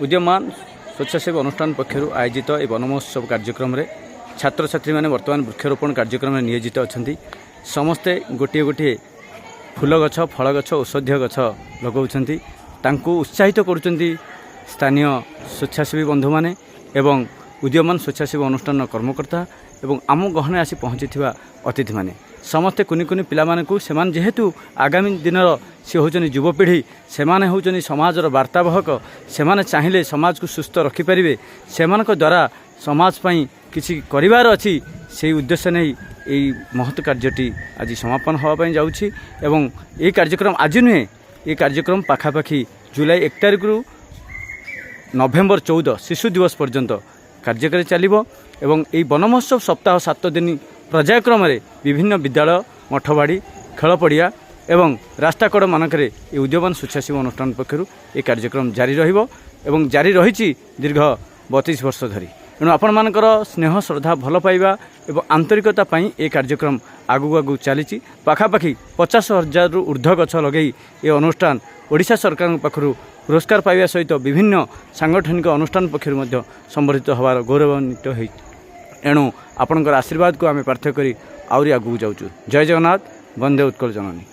उद्यमान स्वेच्छासेवी अनुष्ठान पक्षर आयोजित ए वन महोत्सव कार्यक्रम में छात्र छात्री मैंने वर्तमान वृक्षरोपण कार्यक्रम में नियोजित अच्छा समस्ते गोटे गोटे फूल गछ फल गछ औषधीय गछ लगाउछन्ति तांकु उत्साहित करुछन्ति स्थानीय स्वेच्छासेवी बंधु माने एवं उद्यमान स्वेच्छासेवी अनुष्ठान कर्मकर्ता एवं आम गहने आसी पहुँची अतिथि माने समस्ते कुनि कुनि पिला मानकु सेमान जेहेतु आगामी दिन सी होचनि युवपीढ़ी सेमाने होचनि समाजर वार्तावाहक सेमाने चाहिले समाज को सुस्थ रखिपारे सेमानक द्वारा समाज पई किछि करिवार अछि से उद्देश्य नहीं यही महत् कार्यटी आज समापन होगापी जाऊँगी एवं ये कार्यक्रम आज नुहे ये कार्यक्रम पाखापाखि जुलाई 1 तारिख रु नवेम्बर 14 शिशु दिवस पर्यंत कार्यकारी चलिबो एवं यही वन महोत्सव सप्ताह 7 दिन पर्यायक्रम विभिन्न विद्यालय मठबाड़ी खेल पड़िया एवं रास्ताकड़ मानकरे ये उद्यमान स्वेच्छासेवी अनुष्ठान पक्षर ये कार्यक्रम जारी रहिबो एवं जारी रही दीर्घ 32 वर्ष धरी तेणु आपण मानकर स्नेह श्रद्धा भल पाइबा एवं आंतरिकता पई ए कार्यक्रम आगु आगु चली पाखापाखि 50,000 रु ऊर्ध्व गछ लगे ये अनुष्ठान ओडिशा सरकार पाखरु पुरस्कार पाइबा सहित विभिन्न सांगठनिक अनुष्ठान पक्षर संबर्धित होवार गौरवान्वित हो एणु आपणकर आशीर्वाद को आम प्रार्थना करी आउरी आगु जाऊँ। जय जगन्नाथ, वंदे उत्कल जननी।